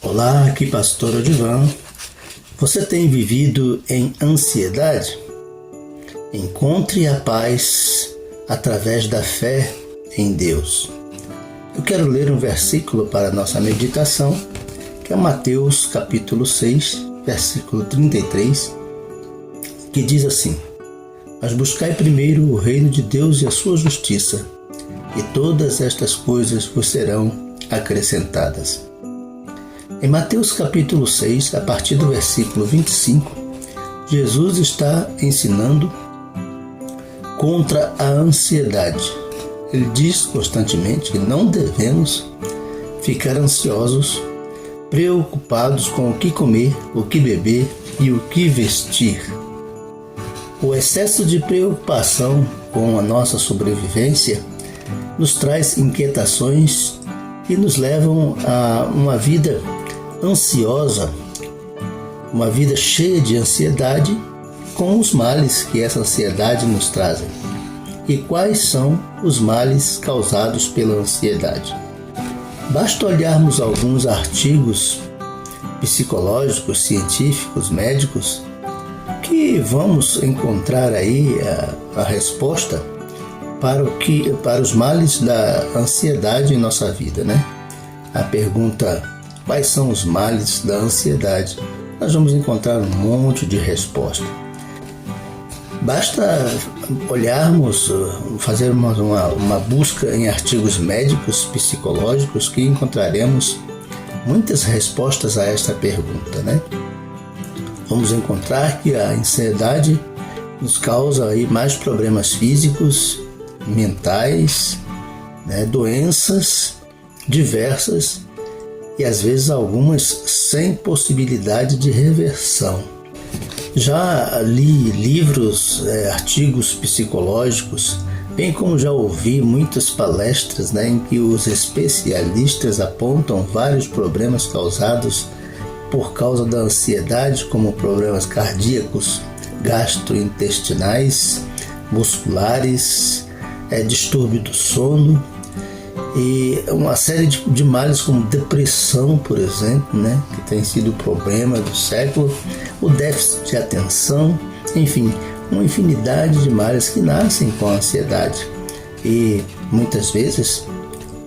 Olá, aqui Pastor Odivan. Você tem vivido em ansiedade? Encontre a paz através da fé em Deus. Eu quero ler um versículo para a nossa meditação, que é Mateus capítulo 6, versículo 33, que diz assim: Mas buscai primeiro o reino de Deus e a sua justiça, e todas estas coisas vos serão acrescentadas. Em Mateus capítulo 6, a partir do versículo 25, Jesus está ensinando contra a ansiedade. Ele diz constantemente que não devemos ficar ansiosos, preocupados com o que comer, o que beber e o que vestir. O excesso de preocupação com a nossa sobrevivência nos traz inquietações e nos levam a uma vida ansiosa, uma vida cheia de ansiedade, com os males que essa ansiedade nos traz. E quais são os males causados pela ansiedade? Basta olharmos alguns artigos psicológicos, científicos, médicos, que vamos encontrar aí a resposta para os males da ansiedade em nossa vida, né? A pergunta: quais são os males da ansiedade? Nós vamos encontrar um monte de resposta. Basta olharmos, fazer uma busca em artigos médicos, psicológicos, que encontraremos muitas respostas a esta pergunta, né? Vamos encontrar que a ansiedade nos causa aí mais problemas físicos, mentais, né? Doenças diversas, e às vezes algumas sem possibilidade de reversão. Já li livros, artigos psicológicos, bem como já ouvi muitas palestras, né, em que os especialistas apontam vários problemas causados por causa da ansiedade, como problemas cardíacos, gastrointestinais, musculares, distúrbio do sono, e uma série de males como depressão, por exemplo, né, que tem sido o problema do século, o déficit de atenção, enfim, uma infinidade de males que nascem com a ansiedade e muitas vezes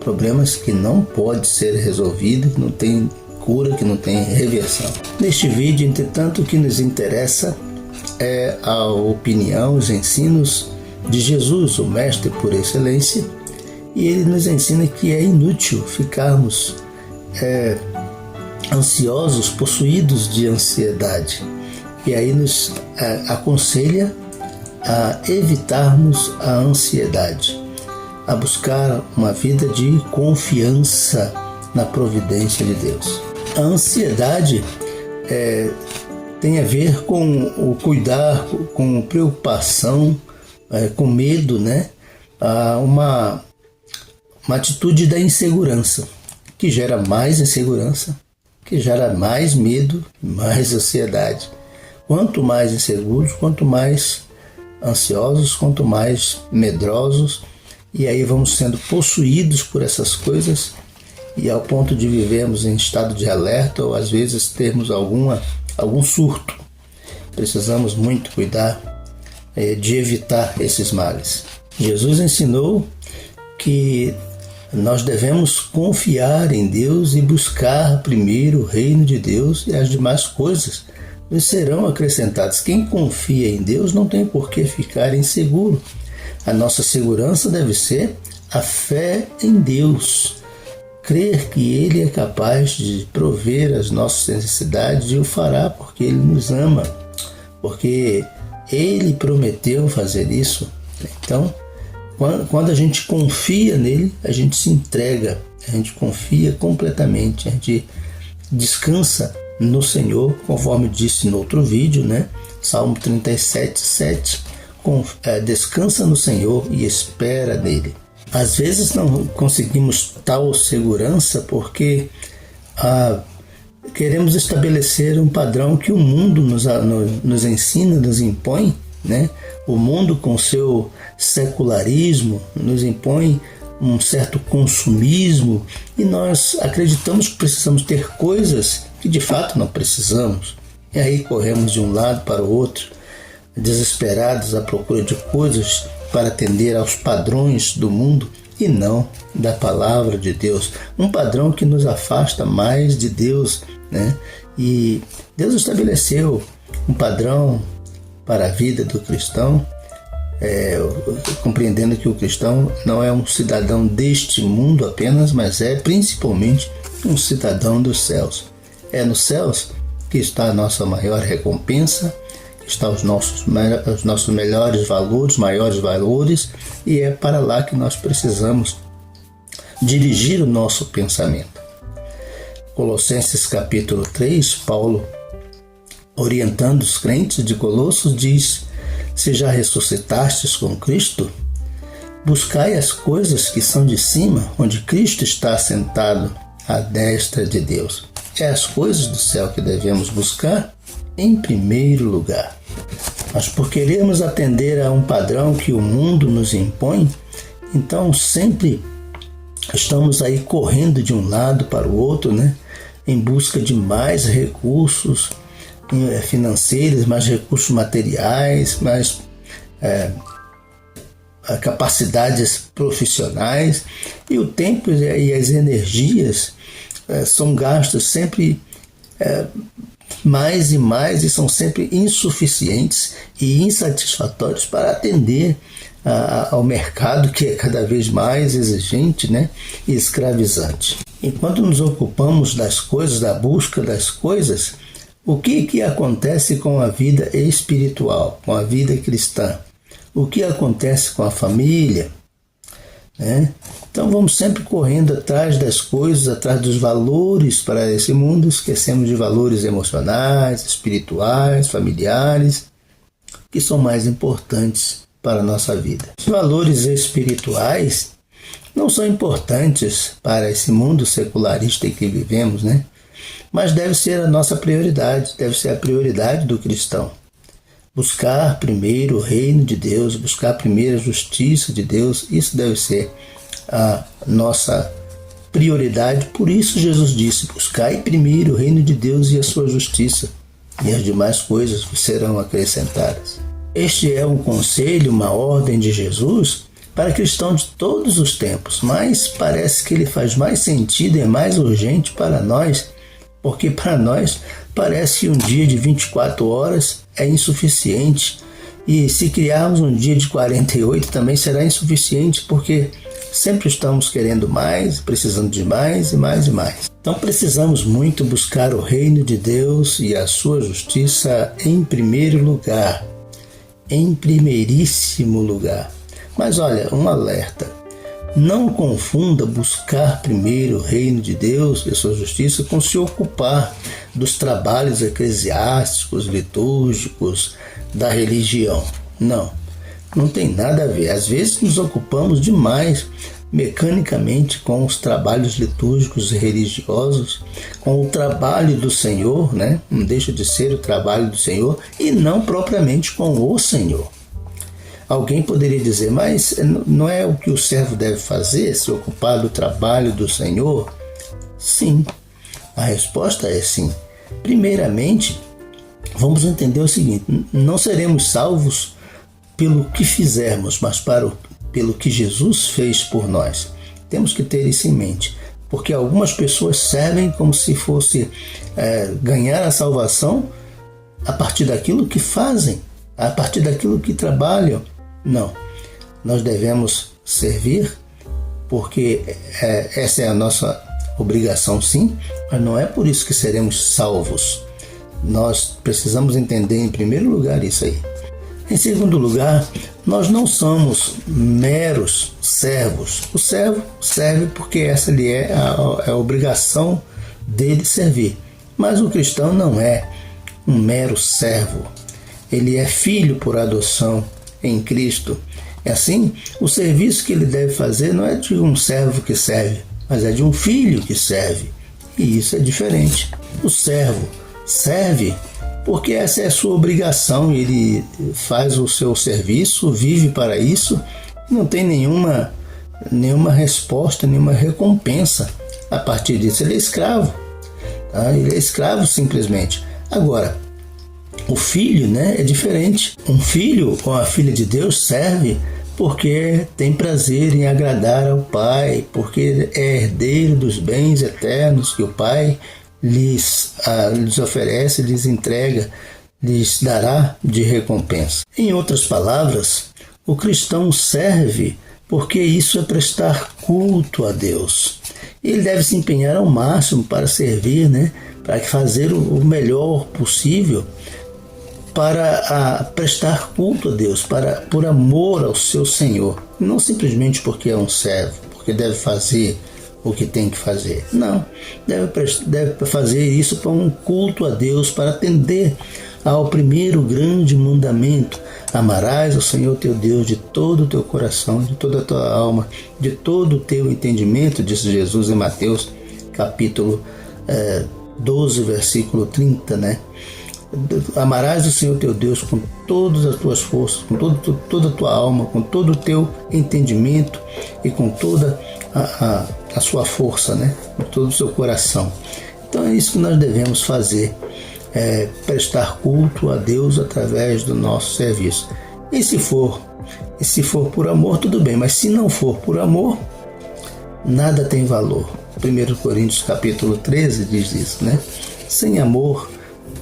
problemas que não podem ser resolvidos, que não tem cura, que não tem reversão. Neste vídeo, entretanto, o que nos interessa é a opinião, os ensinos de Jesus, o Mestre por excelência. E ele nos ensina que é inútil ficarmos ansiosos, possuídos de ansiedade. E aí nos aconselha a evitarmos a ansiedade, a buscar uma vida de confiança na providência de Deus. A ansiedade tem a ver com o cuidar, com preocupação, com medo, né? Uma atitude da insegurança, que gera mais insegurança, que gera mais medo, mais ansiedade. Quanto mais inseguros, quanto mais ansiosos, quanto mais medrosos, e aí vamos sendo possuídos por essas coisas, e ao ponto de vivermos em estado de alerta, ou às vezes termos algum surto. Precisamos muito cuidar de evitar esses males. Jesus ensinou que nós devemos confiar em Deus e buscar primeiro o reino de Deus, e as demais coisas nos serão acrescentadas. Quem confia em Deus não tem por que ficar inseguro. A nossa segurança deve ser a fé em Deus. Crer que Ele é capaz de prover as nossas necessidades, e o fará porque Ele nos ama, porque Ele prometeu fazer isso. Então, quando a gente confia nele, a gente se entrega, a gente confia completamente, a gente descansa no Senhor, conforme disse no outro vídeo, né? Salmo 37:7, descansa no Senhor e espera nele. Às vezes não conseguimos tal segurança porque queremos estabelecer um padrão que o mundo nos ensina, nos impõe, né? O mundo, com seu secularismo, nos impõe um certo consumismo e nós acreditamos que precisamos ter coisas que de fato não precisamos. E aí corremos de um lado para o outro, desesperados à procura de coisas para atender aos padrões do mundo e não da palavra de Deus. Um padrão que nos afasta mais de Deus, né? E Deus estabeleceu um padrão para a vida do cristão, compreendendo que o cristão não é um cidadão deste mundo apenas, mas é principalmente um cidadão dos céus. É nos céus que está a nossa maior recompensa, está os nossos melhores valores, maiores valores, e é para lá que nós precisamos dirigir o nosso pensamento. Colossenses capítulo 3, Paulo, orientando os crentes de Colossos, diz: se já ressuscitastes com Cristo, buscai as coisas que são de cima, onde Cristo está assentado à destra de Deus. É as coisas do céu que devemos buscar em primeiro lugar. Mas por querermos atender a um padrão que o mundo nos impõe, então sempre estamos aí correndo de um lado para o outro, né? Em busca de mais recursos financeiros, mais recursos materiais, mais capacidades profissionais, e o tempo e as energias são gastos sempre mais e mais, e são sempre insuficientes e insatisfatórios para atender ao mercado, que é cada vez mais exigente, né, e escravizante. Enquanto nos ocupamos das coisas, da busca das coisas, o que acontece com a vida espiritual, com a vida cristã? O que acontece com a família? Então vamos sempre correndo atrás das coisas, atrás dos valores para esse mundo, esquecemos de valores emocionais, espirituais, familiares, que são mais importantes para a nossa vida. Os valores espirituais não são importantes para esse mundo secularista em que vivemos, né? Mas deve ser a nossa prioridade, deve ser a prioridade do cristão. Buscar primeiro o reino de Deus, buscar primeiro a justiça de Deus, isso deve ser a nossa prioridade. Por isso Jesus disse: buscai primeiro o reino de Deus e a sua justiça, e as demais coisas vos serão acrescentadas. Este é um conselho, uma ordem de Jesus para cristãos de todos os tempos, mas parece que ele faz mais sentido e é mais urgente para nós, porque para nós parece que um dia de 24 horas é insuficiente, e se criarmos um dia de 48 também será insuficiente, porque sempre estamos querendo mais, precisando de mais e mais e mais. Então precisamos muito buscar o reino de Deus e a sua justiça em primeiro lugar, em primeiríssimo lugar. Mas olha, um alerta: não confunda buscar primeiro o reino de Deus e a sua justiça com se ocupar dos trabalhos eclesiásticos, litúrgicos, da religião. Não tem nada a ver. Às vezes nos ocupamos demais mecanicamente com os trabalhos litúrgicos e religiosos, com o trabalho do Senhor, né? Não deixa de ser o trabalho do Senhor, e não propriamente com o Senhor. Alguém poderia dizer: mas não é o que o servo deve fazer, se ocupar do trabalho do Senhor? Sim, a resposta é sim. Primeiramente, vamos entender o seguinte: não seremos salvos pelo que fizermos, mas pelo que Jesus fez por nós. Temos que ter isso em mente, porque algumas pessoas servem como se fosse ganhar a salvação a partir daquilo que fazem, a partir daquilo que trabalham. Não, nós devemos servir porque essa é a nossa obrigação, sim, mas não é por isso que seremos salvos. Nós precisamos entender em primeiro lugar isso aí. Em segundo lugar, nós não somos meros servos. O servo serve porque essa lhe é a obrigação dele servir. Mas o cristão não é um mero servo. Ele é filho por adoção em Cristo. É assim, o serviço que ele deve fazer não é de um servo que serve, mas é de um filho que serve. E isso é diferente. O servo serve porque essa é a sua obrigação, ele faz o seu serviço, vive para isso, não tem nenhuma nenhuma resposta, nenhuma recompensa a partir disso. Ele é escravo, tá? Ele é escravo simplesmente. Agora, o filho, né, é diferente. Um filho ou a filha de Deus serve porque tem prazer em agradar ao Pai, porque é herdeiro dos bens eternos que o Pai lhes oferece, lhes entrega, lhes dará de recompensa. Em outras palavras, o cristão serve porque isso é prestar culto a Deus. Ele deve se empenhar ao máximo para servir, né, para fazer o melhor possível, para prestar culto a Deus, por amor ao seu Senhor. Não simplesmente porque é um servo, porque deve fazer o que tem que fazer. Não, deve fazer isso para um culto a Deus, para atender ao primeiro grande mandamento: amarás ao Senhor teu Deus de todo o teu coração, de toda a tua alma, de todo o teu entendimento, disse Jesus em Mateus capítulo 12, versículo 30, né? Amarás o Senhor teu Deus com todas as tuas forças, com toda a tua alma, com todo o teu entendimento e com toda a sua força, né? Com todo o seu coração. Então é isso que nós devemos fazer, prestar culto a Deus através do nosso serviço. E se for por amor, tudo bem, mas se não for por amor, nada tem valor. 1 Coríntios capítulo 13 diz isso, né? Sem amor,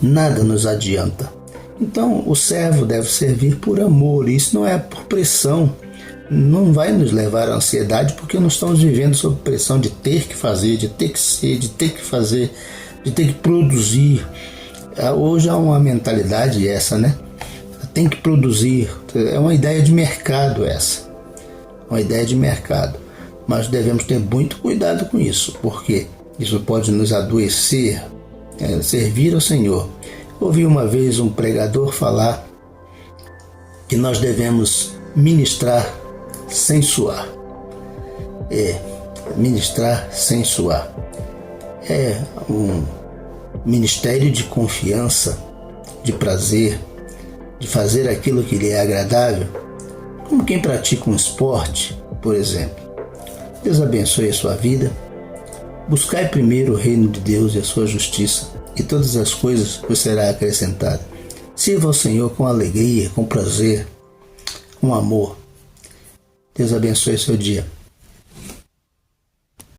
nada nos adianta. Então, o servo deve servir por amor. Isso não é por pressão. Não vai nos levar à ansiedade, porque não estamos vivendo sob pressão de ter que fazer, de ter que ser, de ter que fazer, de ter que produzir. Hoje há uma mentalidade essa, né? Tem que produzir. É uma ideia de mercado essa. Uma ideia de mercado. Mas devemos ter muito cuidado com isso, porque isso pode nos adoecer. Servir ao Senhor. Ouvi uma vez um pregador falar que nós devemos ministrar sem suar. Ministrar sem suar. É um ministério de confiança, de prazer, de fazer aquilo que lhe é agradável, como quem pratica um esporte, por exemplo. Deus abençoe a sua vida. Buscai primeiro o reino de Deus e a sua justiça, e todas as coisas vos será acrescentada. Sirva ao Senhor com alegria, com prazer, com amor. Deus abençoe seu dia.